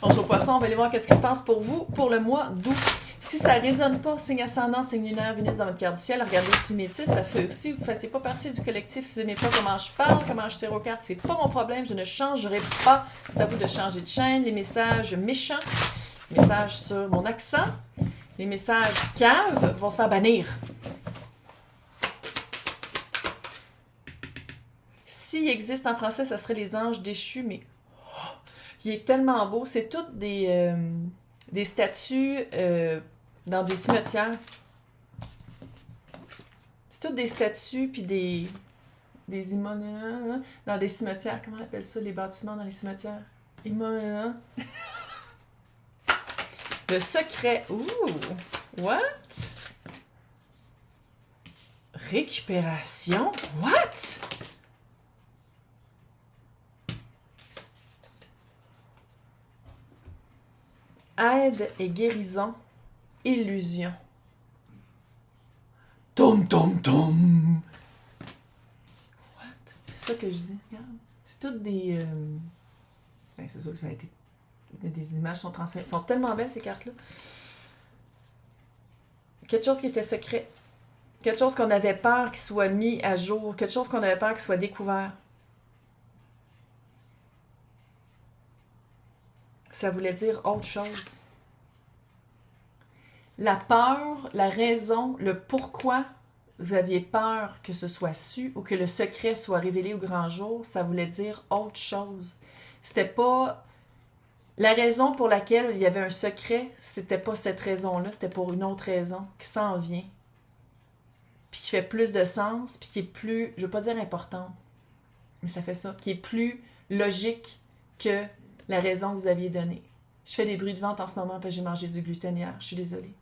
Bonjour Poisson, on va aller voir qu'est-ce qui se passe pour vous pour le mois d'août. Si ça résonne pas, signe ascendant, signe lunaire, Vénus dans votre carte du ciel, regardez aussi mes titres, ça fait aussi, vous ne fassiez pas partie du collectif, vous n'aimez pas comment je parle, comment je tire aux cartes, c'est pas mon problème, je ne changerai pas. C'est à vous de changer de chaîne, les messages méchants, les messages sur mon accent, les messages caves vont se faire bannir. S'il existe en français, ça serait les anges déchus, mais il est tellement beau. C'est toutes des statues dans des cimetières. C'est toutes des statues puis des immolats dans des cimetières. Comment on appelle ça, les bâtiments dans les cimetières? Immolats. Le secret. Ouh! What? Récupération? What? Aide et guérison, illusion. Tom, tom, tom. What? C'est ça que je dis, regarde. C'est toutes des... Ben, c'est sûr que ça a été... Des images sont tellement belles, ces cartes-là. Quelque chose qui était secret. Quelque chose qu'on avait peur qu'il soit mis à jour. Quelque chose qu'on avait peur qu'il soit découvert. Ça voulait dire autre chose. La peur, la raison, le pourquoi vous aviez peur que ce soit su ou que le secret soit révélé au grand jour, ça voulait dire autre chose. C'était pas... La raison pour laquelle il y avait un secret, c'était pas cette raison-là, c'était pour une autre raison qui s'en vient. Puis qui fait plus de sens, puis qui est plus, je veux pas dire importante, mais ça fait ça, qui est plus logique que la raison que vous aviez donnée. Je fais des bruits de ventre en ce moment parce que j'ai mangé du gluten hier. Je suis désolée.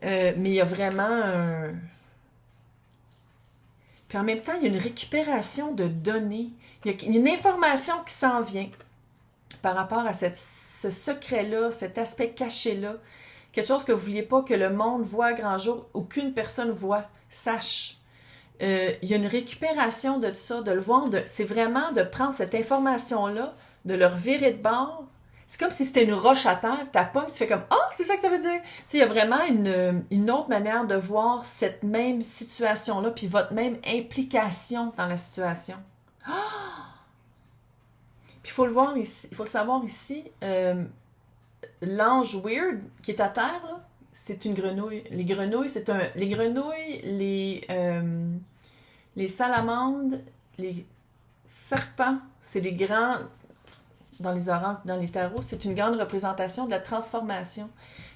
Mais il y a vraiment un... Puis en même temps, il y a une récupération de données. Il y a une information qui s'en vient par rapport à ce secret-là, cet aspect caché-là. Quelque chose que vous ne vouliez pas que le monde voit à grand jour, ou qu'une personne voit, sache. Il y a une récupération de tout ça, de le voir. C'est vraiment de prendre cette information-là, de le revirer de bord. C'est comme si c'était une roche à terre, t'as pas, tu fais comme « Ah, c'est ça que ça veut dire! » Tu sais, il y a vraiment une autre manière de voir cette même situation-là, puis votre même implication dans la situation. Puis il faut le voir ici, il faut le savoir ici, l'ange weird qui est à terre, là, c'est une grenouille. Les grenouilles, les grenouilles, les salamandres, les serpents, c'est les grands... Dans les oracles, dans les tarots, c'est une grande représentation de la transformation.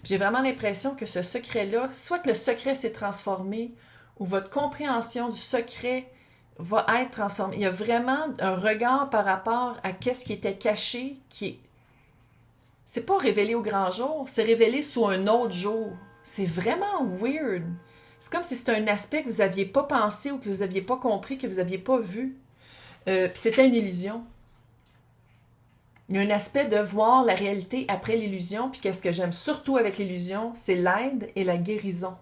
Puis j'ai vraiment l'impression que ce secret-là, soit que le secret s'est transformé, ou votre compréhension du secret va être transformée. Il y a vraiment un regard par rapport à qu'est-ce qui était caché, qui est... C'est pas révélé au grand jour, c'est révélé sous un autre jour. C'est vraiment weird. C'est comme si c'était un aspect que vous n'aviez pas pensé ou que vous n'aviez pas compris, que vous n'aviez pas vu. Puis c'était une illusion. Il y a un aspect de voir la réalité après l'illusion, puis qu'est-ce que j'aime surtout avec l'illusion, c'est l'aide et la guérison.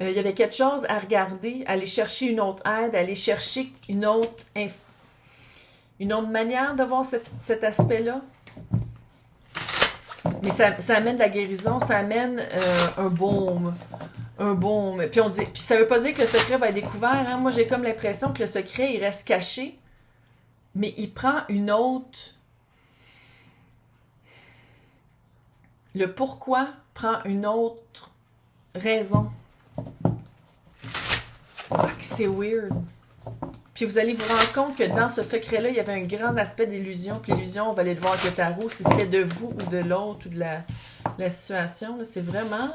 Il y avait quelque chose à regarder, aller chercher une autre aide, aller chercher une autre manière de voir cet aspect-là. Mais ça amène de la guérison, ça amène un baume. Un baume. Puis ça veut pas dire que le secret va être découvert. Hein? Moi, j'ai comme l'impression que le secret, il reste caché, mais il prend une autre... Le pourquoi prend une autre raison. Ah, c'est weird. Puis vous allez vous rendre compte que dans ce secret-là, il y avait un grand aspect d'illusion. Puis l'illusion, on va aller le voir avec le tarot, si c'était de vous ou de l'autre ou de la situation. Là, c'est vraiment...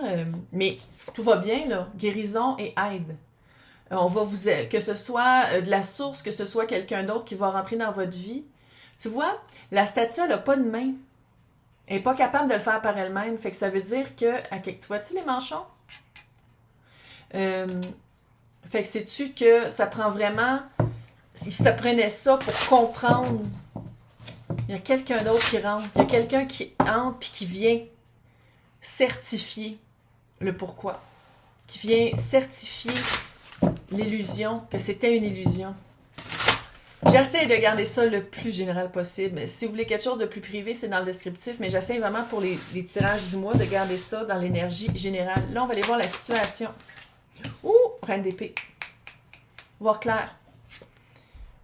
mais tout va bien, là. Guérison et aide. On va vous... Que ce soit de la source, que ce soit quelqu'un d'autre qui va rentrer dans votre vie. Tu vois, la statue, elle n'a pas de main. Elle n'est pas capable de le faire par elle-même. Fait que ça veut dire que... Tu vois-tu les manchons? Fait que sais-tu que ça prend vraiment... Si ça prenait ça pour comprendre... Il y a quelqu'un d'autre qui rentre. Il y a quelqu'un qui entre puis qui vient certifier le pourquoi. Qui vient certifier l'illusion, que c'était une illusion. J'essaie de garder ça le plus général possible. Si vous voulez quelque chose de plus privé, c'est dans le descriptif, mais j'essaie vraiment pour les tirages du mois de garder ça dans l'énergie générale. Là, on va aller voir la situation. Ouh, reine d'épée. Voir clair.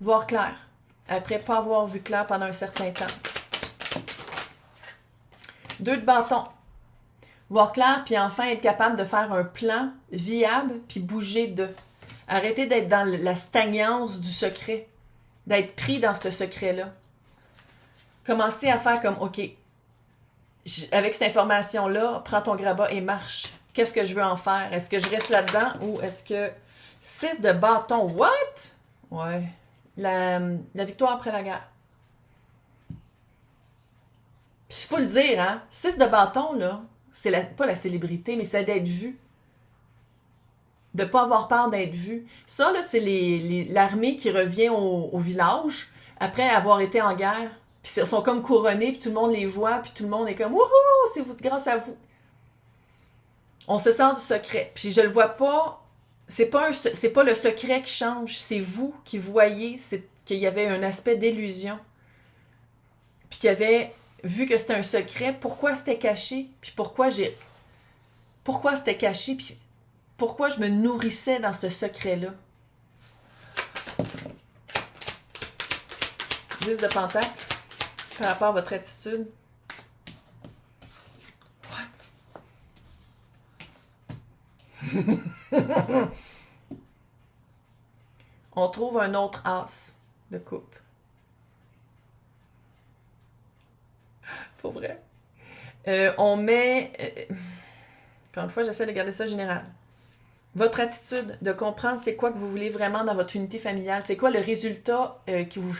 Voir clair. Après pas avoir vu clair pendant un certain temps. 2 de bâton. Voir clair, puis enfin être capable de faire un plan viable, puis bouger de. Arrêtez d'être dans la stagnance du secret. D'être pris dans ce secret-là. Commencez à faire comme, OK, avec cette information-là, prends ton grabat et marche. Qu'est-ce que je veux en faire? Est-ce que je reste là-dedans ou est-ce que... 6 de bâton, what? Ouais. La victoire après la guerre. Puis il faut le dire, hein? 6 de bâton, là, c'est pas la célébrité, mais c'est d'être vu. De ne pas avoir peur d'être vu. Ça, là, c'est l'armée qui revient au village après avoir été en guerre. Puis ils sont comme couronnés, puis tout le monde les voit, puis tout le monde est comme « Wouhou! C'est grâce à vous! » On se sent du secret. Puis je le vois pas, c'est pas le secret qui change, c'est vous qui voyez qu'il y avait un aspect d'illusion. Puis qu'il y avait, vu que c'était un secret, pourquoi c'était caché, puis pourquoi c'était caché, puis pourquoi je me nourrissais dans ce secret-là. 10 de pentacle, par rapport à votre attitude. What? On trouve un autre as de coupe. Pour vrai. On met... encore une fois, j'essaie de garder ça général. Votre attitude, de comprendre c'est quoi que vous voulez vraiment dans votre unité familiale. C'est quoi le résultat qui vous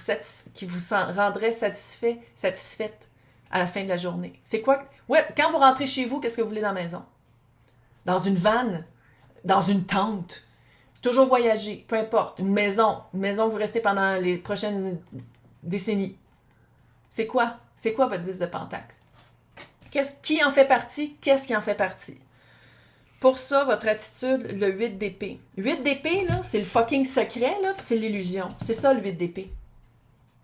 rendrait satisfaite à la fin de la journée. C'est quoi... Ouais, quand vous rentrez chez vous, qu'est-ce que vous voulez dans la maison? Dans une vanne? Dans une tente? Toujours voyager, peu importe. Une maison où vous restez pendant les prochaines décennies. C'est quoi? C'est quoi votre 10 de pentacle? Qui en fait partie? Qu'est-ce qui en fait partie? Pour ça, votre attitude, le 8 d'épée. 8 d'épée, là, c'est le fucking secret, là, puis c'est l'illusion. C'est ça, le 8 d'épée.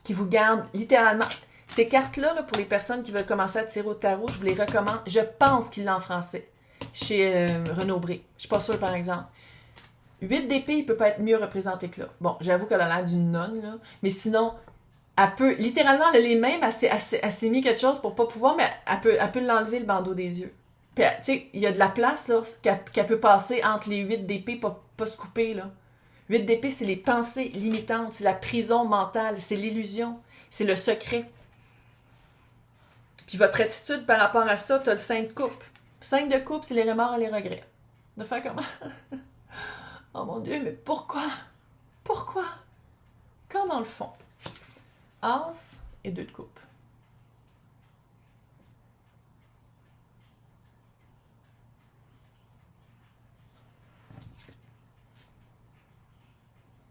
Qui vous garde littéralement. Ces cartes-là, là, pour les personnes qui veulent commencer à tirer au tarot, je vous les recommande. Je pense qu'il l'a en français. Chez Renaud-Bré. Je suis pas sûre, par exemple. 8 d'épée, il peut pas être mieux représenté que là. Bon, j'avoue qu'elle a l'air d'une nonne, là. Mais sinon, elle peut, littéralement, elle a les mêmes, elle s'est mis quelque chose pour pas pouvoir, mais elle peut l'enlever, le bandeau des yeux. Puis, tu sais, il y a de la place, là, qu'elle peut passer entre les 8 d'épée, pas se couper, là. 8 d'épée, c'est les pensées limitantes, c'est la prison mentale, c'est l'illusion, c'est le secret. Puis votre attitude par rapport à ça, t'as le 5 de coupe. 5 de coupe, c'est les remords et les regrets. De faire comment? Oh mon Dieu, mais pourquoi? Pourquoi? Quand dans le fond, As et 2 de coupe.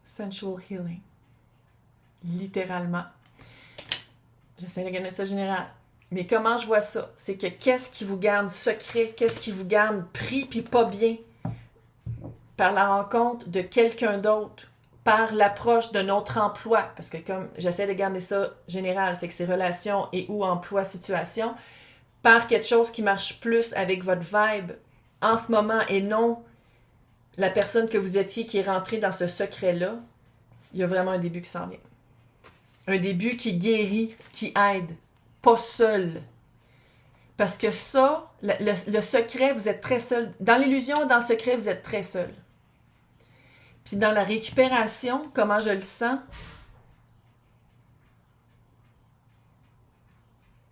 Sensual healing. Littéralement. J'essaie de gagner ça général. Mais comment je vois ça? C'est que qu'est-ce qui vous garde secret? Qu'est-ce qui vous garde pris puis pas bien? Par la rencontre de quelqu'un d'autre. Par l'approche d'un autre emploi. Parce que comme j'essaie de garder ça général, fait que c'est relations et ou emploi, situation. Par quelque chose qui marche plus avec votre vibe en ce moment et non la personne que vous étiez qui est rentrée dans ce secret-là. Il y a vraiment un début qui s'en vient. Un début qui guérit, qui aide. Pas seul. Parce que ça, le secret, vous êtes très seul. Dans l'illusion et dans le secret, vous êtes très seul. Puis dans la récupération, comment je le sens?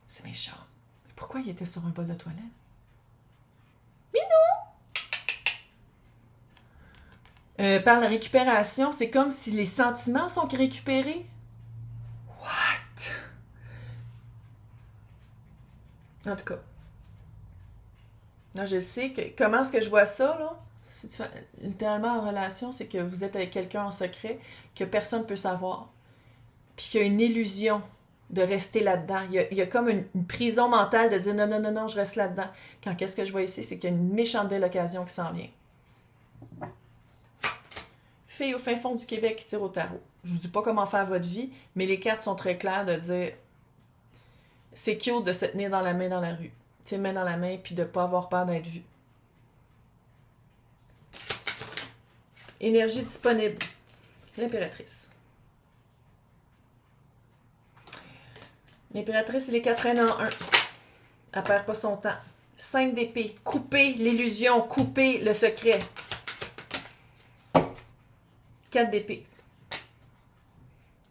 C'est méchant. Pourquoi il était sur un bol de toilette? Mais non! Par la récupération, c'est comme si les sentiments sont récupérés. What? En tout cas. Là, je sais que... Comment est-ce que je vois ça, là? Si tu fais, littéralement en relation, c'est que vous êtes avec quelqu'un en secret que personne ne peut savoir. Puis qu'il y a une illusion de rester là-dedans. Il y a comme une prison mentale de dire non, non, non, non, je reste là-dedans. Quand qu'est-ce que je vois ici, c'est qu'il y a une méchante belle occasion qui s'en vient. Fille au fin fond du Québec qui tire au tarot. Je vous dis pas comment faire votre vie, mais les cartes sont très claires de dire c'est cute de se tenir dans la main dans la rue. Tu sais, main dans la main, puis de pas avoir peur d'être vu. Énergie disponible. L'impératrice. L'impératrice, elle est 4 reines en 1. Elle perd pas son temps. 5 d'épée. Couper l'illusion, couper le secret. 4 d'épée.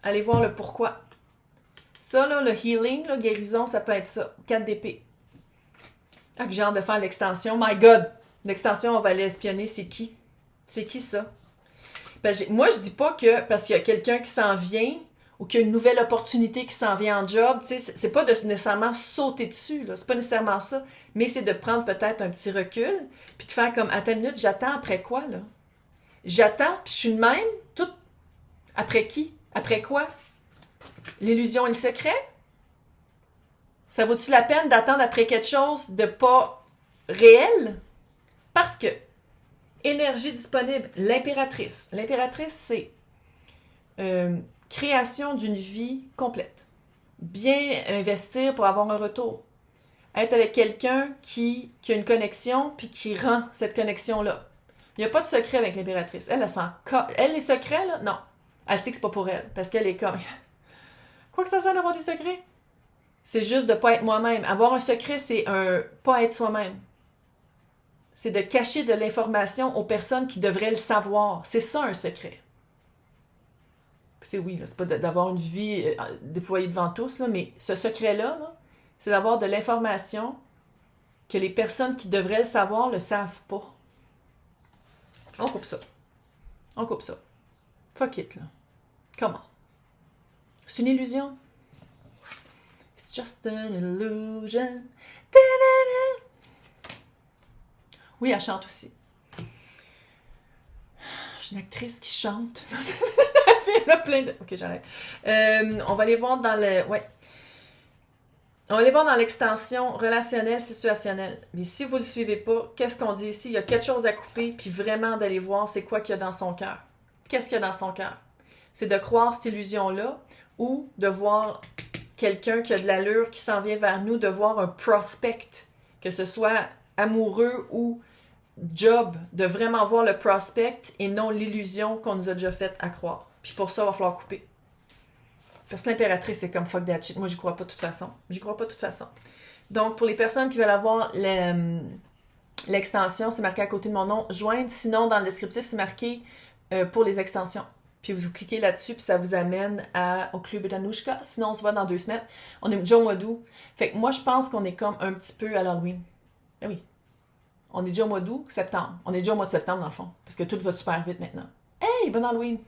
Allez voir le pourquoi. Ça, là, le healing, la guérison, ça peut être ça. 4 d'épée. Ah, que j'ai hâte de faire l'extension. My God! L'extension, on va aller espionner. C'est qui? C'est qui ça? Moi, je dis pas que parce qu'il y a quelqu'un qui s'en vient ou qu'il y a une nouvelle opportunité qui s'en vient en job, tu sais, c'est pas de nécessairement sauter dessus, là. C'est pas nécessairement ça. Mais c'est de prendre peut-être un petit recul puis de faire comme, attends une minute, j'attends après quoi, là? J'attends, puis je suis de même, tout. Après qui? Après quoi? L'illusion et le secret? Ça vaut-tu la peine d'attendre après quelque chose de pas réel? Parce que, énergie disponible, l'impératrice. L'impératrice, c'est création d'une vie complète. Bien investir pour avoir un retour. Être avec quelqu'un qui a une connexion puis qui rend cette connexion-là. Il n'y a pas de secret avec l'impératrice. Elle, les secrets, là, non. Elle sait que c'est pas pour elle. Parce qu'elle est comme... Quoi que ça sert d'avoir des secrets? C'est juste de pas être moi-même. Avoir un secret, c'est pas être soi-même. C'est de cacher de l'information aux personnes qui devraient le savoir. C'est ça, un secret. C'est oui, là, c'est pas d'avoir une vie déployée devant tous, là, mais ce secret-là, là, c'est d'avoir de l'information que les personnes qui devraient le savoir le savent pas. On coupe ça. On coupe ça. Fuck it, là. Comment? C'est une illusion. It's just an illusion. Da-da-da. Oui, elle chante aussi. Je suis une actrice qui chante. Il y en a plein de... Ok, j'arrête. On va aller voir dans le... Ouais. On va aller voir dans l'extension relationnelle, situationnelle. Mais si vous ne le suivez pas, qu'est-ce qu'on dit ici? Il y a quelque chose à couper, puis vraiment d'aller voir c'est quoi qu'il y a dans son cœur. Qu'est-ce qu'il y a dans son cœur? C'est de croire cette illusion-là ou de voir quelqu'un qui a de l'allure, qui s'en vient vers nous, de voir un prospect, que ce soit amoureux ou job, de vraiment voir le prospect et non l'illusion qu'on nous a déjà fait à croire. Puis pour ça, il va falloir couper. Parce que l'impératrice, c'est comme fuck that shit. Moi, j'y crois pas de toute façon. J'y crois pas de toute façon. Donc, pour les personnes qui veulent avoir l'extension, c'est marqué à côté de mon nom, joindre. Sinon, dans le descriptif, c'est marqué pour les extensions. Puis vous cliquez là-dessus, puis ça vous amène au club d'Anouchka. Sinon, on se voit dans 2 semaines. On est déjà au mois d'août. Fait que moi, je pense qu'on est comme un petit peu à l'Halloween. Eh oui. On est déjà au mois d'août, septembre. On est déjà au mois de septembre, dans le fond. Parce que tout va super vite maintenant. Hey, bon Halloween!